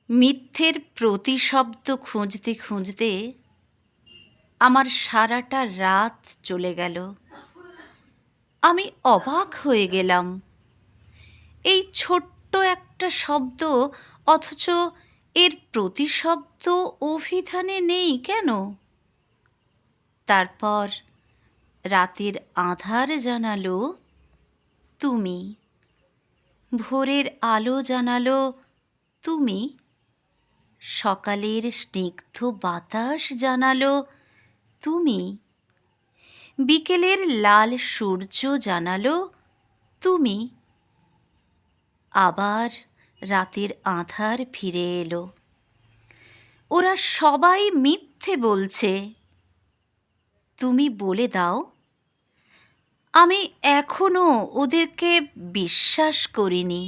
মিথ্যের প্রতিশব্দ খুঁজতে খুঁজতে আমার সারাটা রাত চলে গেল। আমি অবাক হয়ে গেলাম, এই ছোট্ট একটা শব্দ, অথচ এর প্রতিশব্দ অভিধানে নেই কেন? তারপর রাতের আঁধার জানালো তুমি, ভোরের আলো জানালো তুমি, সকালের স্নিগ্ধ বাতাস জানালো তুমি, বিকেলের লাল সূর্য জানালো তুমি। আবার রাতের আঁধার ফিরে এলো। ওরা সবাই মিথ্যে বলছে। তুমি বলে দাও, আমি এখনো ওদেরকে বিশ্বাস করিনি।